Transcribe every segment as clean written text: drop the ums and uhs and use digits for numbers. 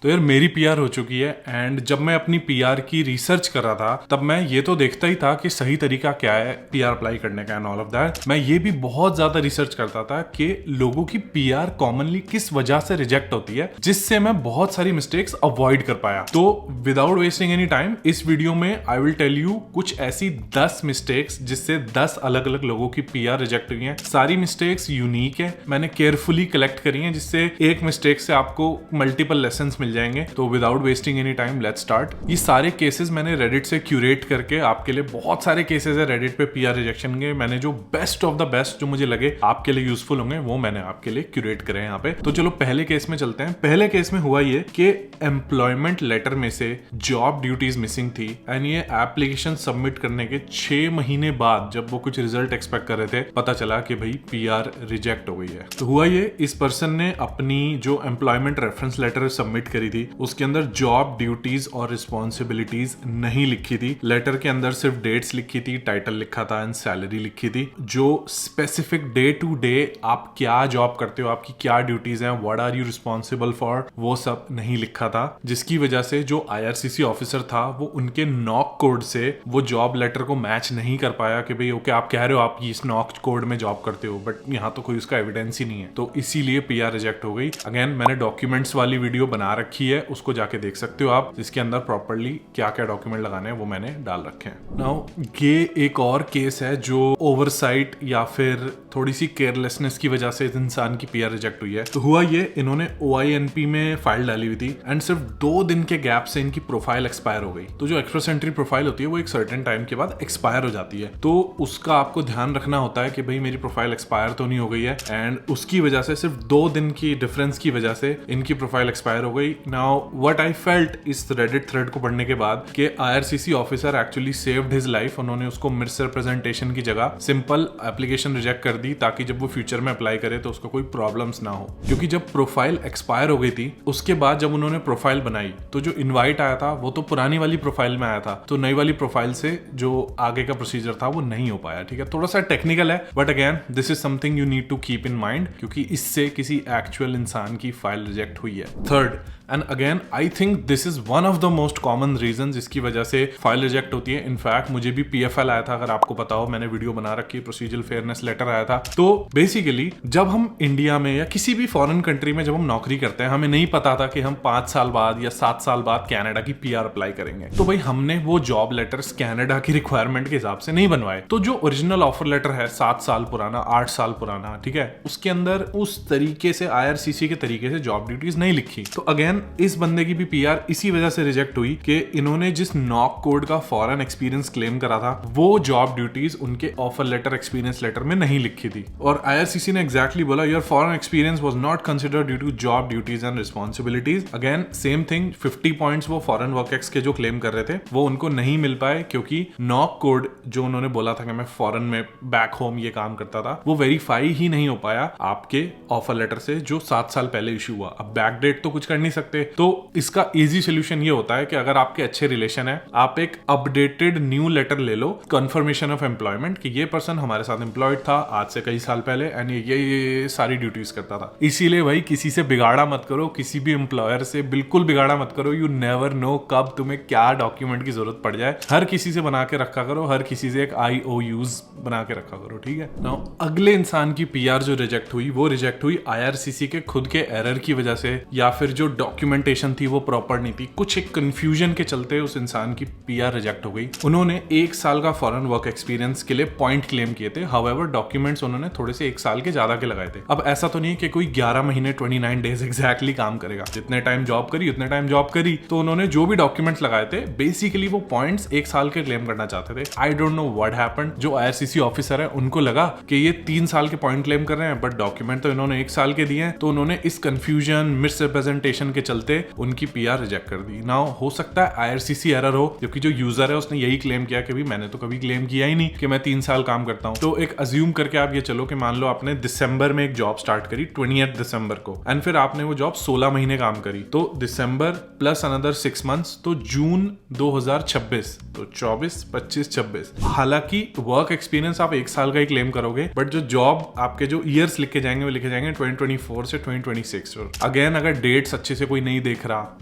तो यार मेरी पीआर हो चुकी है एंड जब मैं अपनी पीआर की रिसर्च कर रहा था तब मैं ये तो देखता ही था कि सही तरीका क्या है पीआर अप्लाई करने का एंड ऑल ऑफ दैट। मैं ये भी बहुत ज्यादा रिसर्च करता था कि लोगों की पीआर कॉमनली किस वजह से रिजेक्ट होती है, जिससे मैं बहुत सारी मिस्टेक्स अवॉइड कर पाया। तो विदाउट वेस्टिंग एनी टाइम इस वीडियो में आई विल टेल यू कुछ ऐसी 10 मिस्टेक्स जिससे 10 अलग अलग लोगों की पीआर रिजेक्ट हुई है। सारी मिस्टेक्स यूनिक है, मैंने केयरफुली कलेक्ट करी है, जिससे एक मिस्टेक से आपको मल्टीपल लेसन मिल जाएंगे। तो without wasting any time let's start. ये सारे केसेस मैंने रेडिट से क्यूरेट करके आपके लिए, बहुत सारे केसेस है रेडिट पे पीआर रिजेक्शन के, मैंने जो बेस्ट ऑफ द बेस्ट जो मुझे लगे आपके लिए यूजफुल होंगे वो मैंने आपके लिए क्यूरेट करे हैं यहाँ पे। तो चलो पहले केस में चलते हैं। पहले केस में हुआ ये कि एम्प्लॉयमेंट लेटर में से जॉब ड्यूटीज मिसिंग थी एंड ये एप्लीकेशन सबमिट करने के 6 महीने बाद जब वो कुछ रिजल्ट एक्सपेक्ट कर रहे थे पता चला कि भाई पीआर रिजेक्ट हो गई है। तो हुआ ये, इस पर्सन ने अपनी जो एम्प्लॉयमेंट रेफरेंस लेटर सबमिट करी थी उसके अंदर जॉब ड्यूटीज और रिस्पॉन्सिबिलिटीज नहीं लिखी थी। लेटर के अंदर सिर्फ डेट्स लिखी थी, टाइटल लिखा था एंड सैलरी लिखी थी। जो स्पेसिफिक डे टू डे आप क्या जॉब करते हो, आपकी क्या ड्यूटीज हैं, what are you responsible for, वो सब नहीं लिखा था, जिसकी वजह से जो आईआरसीसी ऑफिसर था वो उनके नॉक कोड से वो जॉब लेटर को मैच नहीं कर पाया कि भाई ओके आप कह रहे हो आप इस नॉक कोड में जॉब करते हो बट यहाँ तो कोई उसका एविडेंस ही नहीं है, तो इसीलिए पीआर रिजेक्ट हो गई। अगेन मैंने डॉक्यूमेंट्स वाली वीडियो बना रखी है, उसको जाके देख सकते हो आप, जिसके अंदर प्रॉपर्ली क्या क्या डॉक्यूमेंट लगाने हैं वो मैंने डाल रखे हैं। नाउ ये एक और केस है जो ओवरसाइट या फिर थोड़ी सी केयरलेसनेस की वजह से इस इंसान की पीआर रिजेक्ट हुई है। तो हुआ ये, इन्होंने OINP में फाइल डाली हुई थी एंड सिर्फ 2 दिन के गैप से इनकी प्रोफाइल एक्सपायर हो गई। तो जो एक्सप्रेस एंट्री प्रोफाइल होती है वो एक सर्टेन टाइम के बाद एक्सपायर हो जाती है, तो उसका आपको ध्यान रखना होता है कि भाई मेरी प्रोफाइल एक्सपायर तो नहीं हो गई है, एंड उसकी वजह से सिर्फ 2 दिन की डिफरेंस की वजह से इनकी प्रोफाइल एक्सपायर हो गई। नाउ व्हाट आई फेल्ट इस रेडिट थ्रेड को पढ़ने के बाद कि IRCC officer actually saved his life. उन्होंने उसको मिस रिप्रेजेंटेशन की जगह सिंपल एप्लीकेशन रिजेक्ट कर दी ताकि जब वो फ्यूचर में अप्लाई करे तो उसको कोई प्रॉब्लम्स ना हो। क्योंकि जब प्रोफाइल एक्सपायर हो गई थी उसके बाद जब उन्होंने प्रोफाइल बनाई तो जो इनवाइट आया था वो तो पुरानी वाली प्रोफाइल में आया था, तो नई वाली प्रोफाइल से जो आगे का प्रोसीजर था वो नहीं हो पाया। ठीक है, थोड़ा सा टेक्निकल है but again this is something you need to keep in mind, क्योंकि इससे किसी एक्चुअल इंसान की फाइल रिजेक्ट हुई है। Third, and again I think this is one of the most common reason जिसकी वजह से फाइल रिजेक्ट होती है। इनफैक्ट मुझे भी PFL आया था, अगर आपको पता हो, मैंने वीडियो बना रखी, प्रोसीजरल फेयरनेस लेटर आया था। तो बेसिकली जब हम इंडिया में या किसी भी फॉरेन कंट्री में जब हम नौकरी करते हैं, हमें नहीं पता था कि हम 5 साल बाद या 7 साल बाद कनाडा की PR अप्लाई करेंगे, तो भाई हमने वो जॉब लेटर्स कनाडा की रिक्वायरमेंट के हिसाब से नहीं बनवाए। तो जो ओरिजिनल ऑफर लेटर है 7 साल पुराना, 8 साल पुराना, ठीक है, उसके अंदर उस तरीके से IRCC के तरीके से जॉब ड्यूटीज नहीं लिखी। तो अगेन इस बंदे की भी PR इसी वजह से रिजेक्ट हुई कि इन्होंने जिस नॉक कोड का फॉरेन एक्सपीरियंस क्लेम करा था वो जॉब ड्यूटीज उनके ऑफर लेटर, एक्सपीरियंस लेटर में नहीं लिखी थी। और IRCC ने एग्जैक्टली बोला your foreign experience was not considered due to job duties and responsibilities. Again same thing, 50 points वो फॉरेन वर्क एक्स के जो क्लेम कर रहे थे वो उनको नहीं मिल पाए, क्योंकि नॉक कोड जो उन्होंने बोला था कि मैं फॉरेन में बैक होम ये काम करता था वो वेरीफाई ही नहीं हो पाया आपके ऑफर लेटर से जो 7 साल पहले इशू हुआ। अब बैकडेट तो कुछ कर नहीं सकते, तो इसका इजी सोल्यूशन ये होता है कि अगर आपके अच्छे रिलेशन है, आप एक अपडेटेड न्यू लेटर ले लो, कंफर्मेशन ऑफ एम्प्लॉयमेंट, कि ये पर्सन हमारे साथ एम्प्लॉयड था आज से कई साल पहले एंड ये सारी ड्यूटीज करता था। इसीलिए भाई किसी से बिगाड़ा मत करो, किसी भी एम्प्लॉयर से बिल्कुल बिगाड़ा मत करो। यू नेवर नो कब तुम्हें क्या डॉक्यूमेंट की जरूरत पड़ जाए। हर किसी से बना के रखा करो, हर किसी से एक IOUs बना के रखा करो, ठीक है। नाउ अगले इंसान की PR जो रिजेक्ट हुई वो रिजेक्ट हुई IRCC के खुद के एरर की वजह से, या फिर जो डॉक्यूमेंटेशन थी वो प्रॉपर नहीं थी। कुछ एक कंफ्यूजन के चलते उस इंसान की PR रिजेक्ट हो गई। उन्होंने 1 साल का फॉरेन वर्क एक्सपीरियंस के लिए पॉइंट क्लेम किए थे, हाउएवर डॉक्यूमेंट्स उन्होंने थोड़े से 1 साल के ज्यादा के लगाए थे। अब ऐसा तो नहीं कि कोई 11 महीने 29 डेज एग्जैक्टली काम करेगा, जितने टाइम जॉब करी उतने टाइम जॉब करी। तो उन्होंने जो भी डॉक्यूमेंट्स लगाए थे बेसिकली वो पॉइंट्स 1 साल के क्लेम करना चाहते थे। I don't know what happened, जो IRCC ऑफिसर है उनको लगा कि ये 3 साल के पॉइंट क्लेम कर रहे हैं बट डॉक्यूमेंट तो इन्होंने 1 साल के दिए हैं, तो उन्होंने इस कंफ्यूजन, मिस रिप्रेजेंटेशन के चलते उनकी PR रिजेक्ट कर दी। नाउ हो सकता है IRCC एरर हो, क्योंकि जो यूजर है उसने यही क्लेम किया कि भाई मैंने तो कभी क्लेम किया ही नहीं कि मैं 3 साल काम करता हूं। तो एक अज्यूम करके आप ये चलो कि मान लो आपने दिसंबर में एक जॉब स्टार्ट करी 28 दिसंबर को, एंड फिर आपने वो जॉब 16 महीने काम करी, तो दिसंबर प्लस अनदर 6 मंथ्स, तो जून 2026, तो 24, 25, 26। हालांकि वर्क एक्सपीरियंस आप 1 साल का ही क्लेम करोगे बट जो जॉब आपके जो ईयर्स लिखे जाएंगे वो लिखे जाएंगे 2024 से 2026। अगेन अगर डेट्स अच्छे से कोई नहीं देख रहा,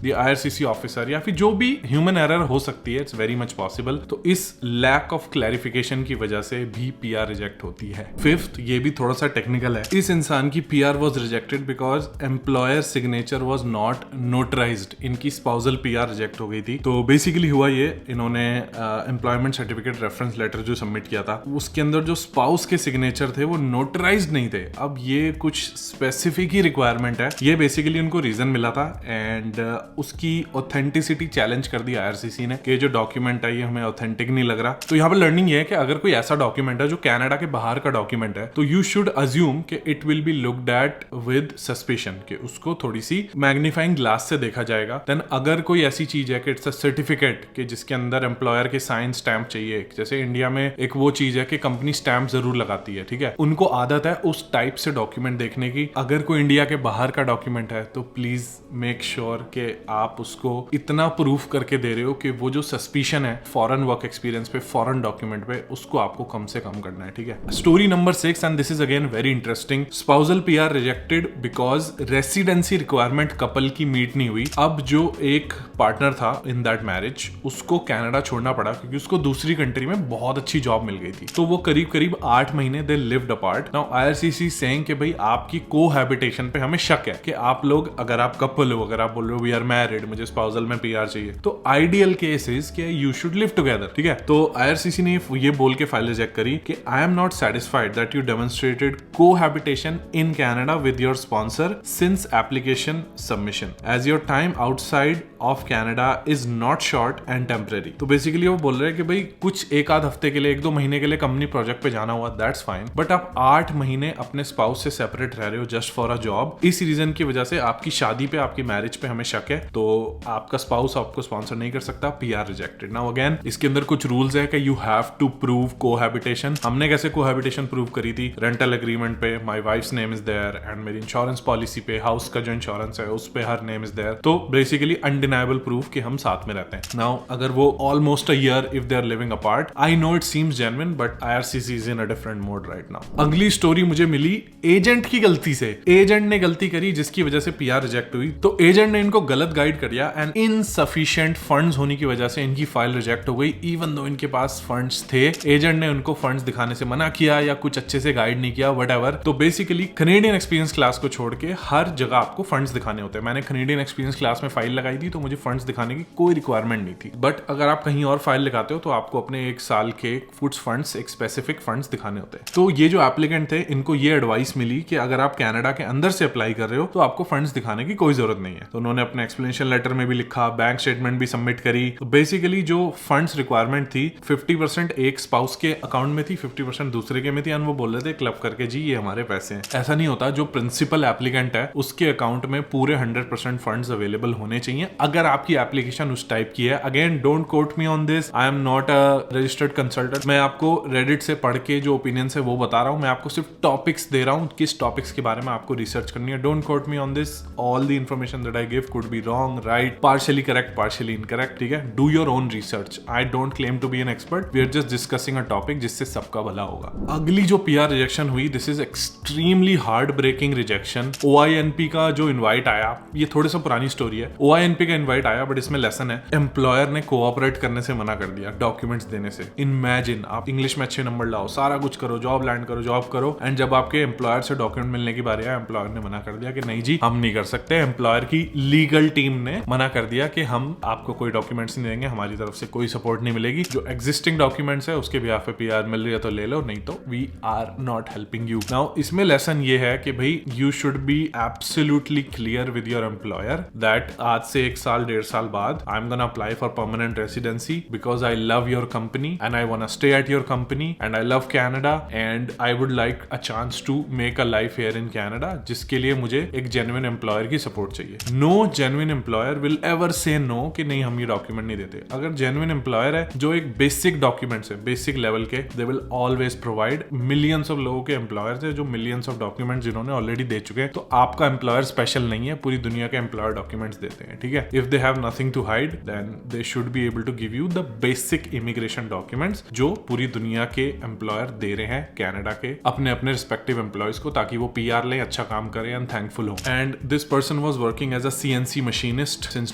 द IRCC ऑफिसर, या फिर जो भी ह्यूमन एरर हो सकती है, इट्स वेरी मच पॉसिबल। तो इस लैक ऑफ क्लैरिफिकेशन की वजह से भी PR रिजेक्ट होती है। फिफ्थ, ये भी थोड़ा सा टेक्निकल है, इस इंसान की PR was rejected because employer signature was not notarised. इनकी स्पाउसल PR रिजेक्ट हो गई थी। तो बेसिकली हुआ ये, इन्होंने एम्प्लॉयमेंट सर्टिफिकेट रेफरेंस लेटर जो सबमिट किया था, उसके अंदर जो स्पाउस के सिग्नेचर थे वो नोटराइज्ड नहीं थे। अब ये कुछ स्पेसिफिक ही रिक्वायरमेंट है, ये बेसिकली उनको रीजन मिला था एंड उसकी ऑथेंटिसिटी चैलेंज कर दी IRCC ने कि जो डॉक्यूमेंट है ये हमें ऑथेंटिक नहीं लग रहा। तो यहाँ पर लर्निंग ये है कि अगर कोई ऐसा डॉक्यूमेंट है जो कनाडा के बाहर का डॉक्यूमेंट है, तो यू शुड अज्यूम कि it will be looked at with suspicion, कि उसको थोड़ी सी मैग्नीफाइंग ग्लास से देखा जाएगा। देन अगर कोई ऐसी चीज है कि इट्स अ सर्टिफिकेट कि जिसके अंदर एम्प्लॉयर के साइन स्टैंप चाहिए, जैसे इंडिया में एक वो चीज है कि कंपनी स्टैंप जरूर लगाती है, ठीक है, उनको आदत है उस टाइप से डॉक्यूमेंट देखने की। अगर कोई इंडिया के बाहर का डॉक्यूमेंट है तो प्लीज मेक श्योर कि आप उसको इतना प्रूफ करके दे रहे हो कि वो जो सस्पिशन है फॉरेन वर्क एक्सपीरियंस पे, फॉरेन डॉक्यूमेंट पे, उसको आपको कम से कम करना है, ठीक है। Story number 6, and this is again very interesting. Spousal PR rejected because residency requirement couple की मीट नहीं हुई। अब जो एक पार्टनर था इन दैट मैरिज, उसको कनाडा छोड़ना पड़ा क्योंकि उसको दूसरी कंट्री में बहुत अच्छी जॉब मिल गई थी। तो वो करीब करीब 8 महीने they lived apart. Now IRCC saying कि भाई आपकी कोहैबिटेशन पे हमें शक है कि आप लोग, अगर आप कपल हो, अगर आप बोल रहे हो वी आर मैरिड, मुझे स्पाउसल में PR चाहिए, तो आइडियल केस इज कि यू शुड लिव टुगेदर, ठीक है। तो IRCC ने ये बोल के फाइल रिजेक्ट करी कि I am not satisfied that you demonstrated cohabitation in Canada with your sponsor since application submission, as your time outside of Canada is not short and temporary. तो बेसिकली वो बोल रहे हैं कि भाई कुछ एक आध हफ्ते के लिए, 1-2 महीने के लिए कंपनी प्रोजेक्ट पे जाना हुआ, दैट्स फाइन, बट आप 8 महीने अपने स्पाउस से सेपरेट रह रहे हो जस्ट फॉर अ जॉब। इस रीजन की वजह से आपकी शादी पे, आपकी मैरिज पे हमें शक है, तो आपका स्पाउस आपको स्पॉन्सर नहीं कर सकता, PR रिजेक्टेड। नाउ अगेन इसके अंदर कुछ रूल्स है कि you have to prove cohabitation. हमने कैसे कोहैबिटेशन प्रूव करी थी? रेंटल एग्रीमेंट पे my wife's name is there and मेरी इंश्योरेंस पॉलिसी पे, हाउस का जो इंश्योरेंस है उस पे हर नेम इज देयर। तो बेसिकली अनडिनाइबल प्रूफ कि हम साथ में रहते हैं। नाउ अगर वो almost a year if they are living apart, I know it seems genuine but IRCC is in a different mode right now. अगली स्टोरी मुझे मिली एजेंट की गलती से। एजेंट ने गलती करी जिसकी वजह से PR रिजेक्ट हुई। तो एजेंट ने इनको गलत गाइड कर दिया एंड इनसफिशिएंट फंड्स होने की वजह से इनकी फाइल रिजेक्ट हो गई, इवन दो इनके पास फंड्स थे। एजेंट ने उनको फंड्स दिखाने से मना किया या कुछ अच्छे से गाइड नहीं किया, व्हाटएवर। तो बेसिकली कैनेडियन एक्सपीरियंस क्लास को छोड़ के हर जगह आपको फंड्स दिखाने होते हैं। मैंने कैनेडियन एक्सपीरियंस क्लास में फाइल लगाई थी तो मुझे फंड्स दिखाने की कोई रिक्वायरमेंट नहीं थी, बट अगर आप कहीं और फाइल लगाते हो तो आपको अपने 1 साल के फूड्स फंड्स, एक स्पेसिफिक फंड्स दिखाने होते हैं। तो ये जो एप्लीकेंट थे इनको ये एडवाइस मिली कि अगर आप कनाडा के अंदर से अप्लाई कर रहे हो तो आपको फंड्स दिखाने की कोई जरूरत नहीं है। तो उन्होंने अपने एक्सप्लेनेशन लेटर में भी लिखा, बैंक स्टेटमेंट भी सबमिट करी। तो बेसिकली जो फंड्स रिक्वायरमेंट थी 50% एक स्पाउस के अकाउंट में थी, 50% दूसरे के में थी, और वो बोल रहे थे क्लब करके जी ये हमारे पैसे हैं। ऐसा नहीं होता, जो प्रिंसिपल एप्लीकेंट है उसके अकाउंट में पूरे 100% फंड्स अवेलेबल होने चाहिए अगर आपकी एप्लीकेशन उस टाइप की है। Again don't quote me on this, I am not a registered consultant. मैं आपको रेडिट से पढ़ के जो ओपिनियंस है वो बता रहा हूं, मैं आपको सिर्फ टॉपिक्स दे रहा हूं, किस टॉपिक्स के बारे में आपको रिसर्च करनी है। Don't quote me on this, all the information that I give could be wrong, right, partially correct, partially incorrect, ठीक है। Do your own research, I don't claim to be an expert, we are just discussing a topic जिससे सबका भला होगा। अगली जो PR rejection हुई, this is extremely hard breaking rejection. OINP का जो इनवाइट आया, ये थोड़ी सा पुरानी स्टोरी है। OINP का इनवाइट आया बट इसमें लेसन है, एम्प्लॉयर ने कोऑपरेट करने से मना कर दिया, डॉक्यूमेंट्स देने से। इमेजिन, आप इंग्लिश में अच्छे नंबर लाओ, सारा कुछ करो, जॉब लैंड करो, जॉब करो, एंड जब आपके एम्प्लॉयर से डॉक्यूमेंट मिलने की बारी आया, एम्प्लॉयर ने मना कर दिया कि नहीं जी हम नहीं कर सकते। एम्प्लॉयर की लीगल टीम ने मना कर दिया कि हम आपको कोई डॉक्यूमेंट्स नहीं देंगे, हमारी तरफ से कोई सपोर्ट नहीं मिलेगी। जो एग्जिस्टिंग डॉक्यूमेंट्स है उसके भी पे PR मिल रही है तो ले लो, नहीं तो we are not helping you. Now इसमें लेसन ये है कि भाई you should be absolutely clear with your employer that आज से 1 साल 1.5 साल बाद I am gonna apply for permanent residency because I love your company and I want to stay at your company and I love Canada and I would like a chance to make a life here in Canada, जिसके लिए मुझे एक genuine employer की support चाहिए। No genuine employer will ever say no कि नहीं हम ये डॉक्यूमेंट नहीं देते। अगर जेन्युइन एम्प्लॉयर है जो एक बेसिक डॉक्यूमेंट्स है, बेसिक लेवल के, they will always provide. Millions of लोगों के एम्प्लॉयर्स है जो मिलियंस ऑफ डॉक्यूमेंट्स जिन्होंने ऑलरेडी दे चुके हैं, तो आपका एम्प्लॉयर स्पेशल नहीं है, पूरी दुनिया के एम्प्लॉयर डॉक्यूमेंट्स देते हैं, ठीक है। If they have nothing to hide then they should be able to give you the basic immigration documents जो पूरी दुनिया के एम्प्लॉयर दे रहे हैं कनाडा के अपने अपने रिस्पेक्टिव एम्प्लॉयज को, ताकि वो पीआर ले, अच्छा काम करे एंड थैंकफुल हो। And this person was working as a CNC machinist since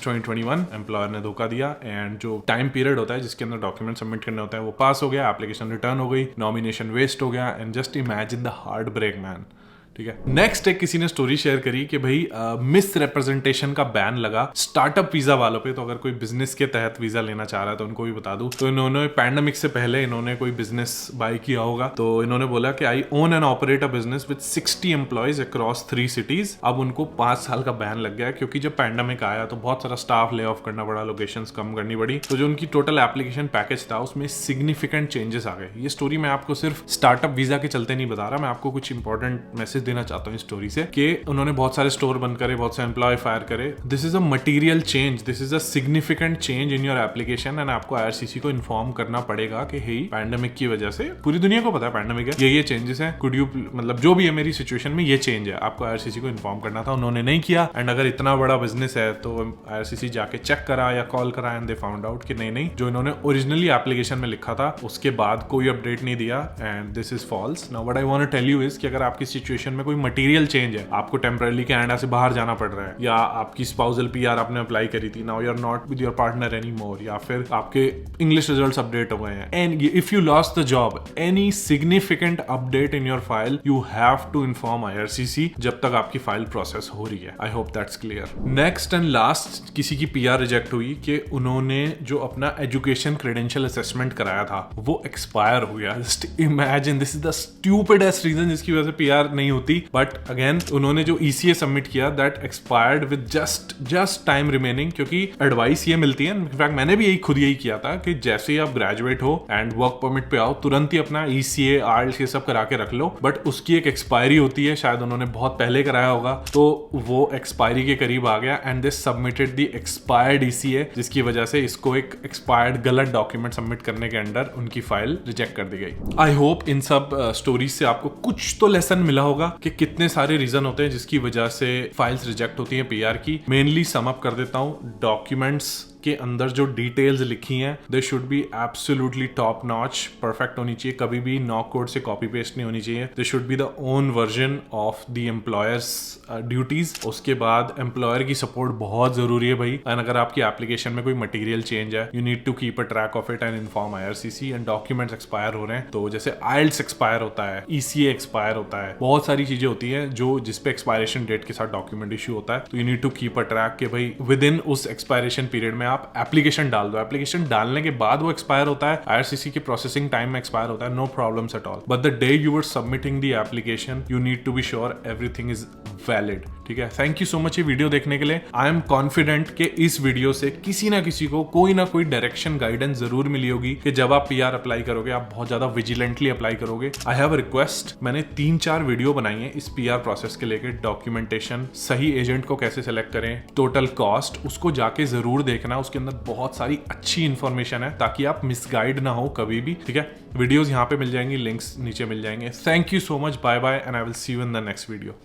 2021। Employer ने धोखा दिया एंड जो टाइम पीरियड होता है जिसके अंदर डॉक्यूमेंट सबमिट करने होता है वो पास हो गया, एप्लीकेशन रिटर्न हो गई, नॉमिनेशन वेस्ट हो गया and just imagine the heartbreak man. ठीक है। नेक्स्ट एक किसी ने स्टोरी शेयर करी कि भाई मिस रिप्रेजेंटेशन का बैन लगा स्टार्टअप वीजा वालों पे, तो अगर कोई बिजनेस के तहत वीजा लेना चाह रहा है तो उनको भी बता दूं। तो इन्होंने पैंडेमिक से पहले इन्होंने कोई बिजनेस बाय किया होगा, तो इन्होंने बोला कि I own and operate a business with 60 employees across 3 cities. अब उनको 5 साल का बैन लग गया क्योंकि जब पैंडेमिक आया तो बहुत सारा स्टाफ ले ऑफ करना पड़ा, लोकेशंस कम करनी पड़ी, तो जो उनकी टोटल एप्लीकेशन पैकेज था उसमें सिग्निफिकेंट चेंजेस आ गए। ये स्टोरी मैं आपको सिर्फ स्टार्टअप वीजा के चलते नहीं बता रहा, मैं आपको कुछ इंपॉर्टेंट मैसेज देना चाहता हूँ इस स्टोरी से कि उन्होंने बहुत सारे स्टोर बंद करे, बहुत से एम्प्लॉय फायर करे। This is a material change, this is a significant change in your application and आपको आईआरसीसी को इन्फॉर्म करना पड़ेगा कि हे पैंडेमिक की वजह से पूरी दुनिया को पता है पैंडेमिक है, ये चेंजेस हैं, कुड यू मतलब जो भी है मेरी सिचुएशन में ये चेंज है, आपको आईआरसीसी को इन्फॉर्म करना था, उन्होंने नहीं किया। एंड अगर इतना बड़ा बिजनेस है तो आईआरसीसी जाके चेक करा या कॉल करा एंड दे फाउंड आउट कि नहीं जो इन्होंने ओरिजिनली एप्लीकेशन में लिखा था उसके बाद कोई अपडेट नहीं दिया and this is false. Now what I want to tell you is कि अगर आपकी सिचुएशन में कोई मटेरियल चेंज है, आपको टेम्पररी कनाडा से बाहर जाना पड़ रहा है, या आपकी स्पाउसल पीआर आपने अप्लाई करी थी, now you are not with your partner any more, या फिर आपके इंग्लिश रिजल्ट्स अपडेट हो गए हैं and if you lost the job, any significant update in your file you have to inform IRCC जब तक आपकी फाइल प्रोसेस हो रही है। I hope that's clear. Next and last किसी की पीआर रिजेक्ट हुई कि उन्होंने जो अपना एजुकेशन क्रेडेंशियल असेसमेंट कराया था वो एक्सपायर हो गया। Just imagine, this is the stupidest reason जिसकी वजह से पीआर नहीं होती, बट अगेन उन्होंने जो ईसीए सबमिट किया that expired with just time remaining, क्योंकि एडवाइस ये मिलती है, इनफैक्ट मैंने भी खुद यही किया था कि जैसे ही आप ग्रेजुएट हो एंड वर्क परमिट पे आओ तुरंत ही अपना ईसीए आईएलटीएस ये सब करा के रख लो, बट उसकी एक एक्सपायरी होती है, शायद उन्होंने बहुत पहले कराया होगा तो वो एक्सपायरी के करीब आ गया and they submitted the expired ECA, जिसकी वजह से इसको एक एक्सपायर्ड गलत डॉक्यूमेंट सबमिट करने के अंडर उनकी फाइल रिजेक्ट कर दी गई। आई होप इन सब स्टोरीज से आपको कुछ तो लेसन मिला होगा कि कितने सारे रीजन होते हैं जिसकी वजह से फाइल्स रिजेक्ट होती हैं पीआर की। मेनली सम अप कर देता हूं, डॉक्यूमेंट्स के अंदर जो डिटेल्स लिखी हैं दे should be absolutely top notch, perfect होनी चाहिए, कभी भी नॉक कोड से कॉपी पेस्ट नहीं होनी चाहिए। दे should be the own version of the employers duties. उसके बाद एम्प्लॉयर की सपोर्ट बहुत जरूरी है भाई, एंड अगर आपकी एप्लीकेशन में कोई मटेरियल चेंज है you need to keep a track of it and inform IRCC. And documents expire हो रहे हैं तो जैसे आईएलटीएस एक्सपायर होता है, ईसीए एक्सपायर होता है, बहुत सारी चीजें होती हैं जो जिसपे एक्सपायरेशन डेट के साथ डॉक्यूमेंट इश्यू होता है, तो you need to keep a track कि भाई विद इन उस एक्सपायरेशन पीरियड में आप एप्लीकेशन डाल दो। एप्लीकेशन डालने के बाद वो एक्सपायर होता है, आईआरसीसी की प्रोसेसिंग टाइम में एक्सपायर होता है, no problems at all, but the day you were submitting the application you need to be sure everything is valid. ठीक है, थैंक यू सो मच ये वीडियो देखने के लिए। आई एम कॉन्फिडेंट कि इस वीडियो से किसी ना किसी को कोई ना कोई डायरेक्शन गाइडेंस जरूर मिली होगी कि जब आप पीआर अप्लाई करोगे आप बहुत ज्यादा विजिलेंटली अप्लाई करोगे। आई हैव अ रिक्वेस्ट, मैंने 3-4 वीडियो बनाई है इस पीआर प्रोसेस के लेकर, डॉक्यूमेंटेशन, सही एजेंट को कैसे सेलेक्ट करें, टोटल कॉस्ट, उसको जाके जरूर देखना, उसके अंदर बहुत सारी अच्छी इंफॉर्मेशन है ताकि आप मिसगाइड ना हो कभी भी। ठीक है, वीडियोस यहाँ पे मिल जाएंगी, लिंक्स नीचे मिल जाएंगे। Thank you so much, bye bye and I will see you in the next video.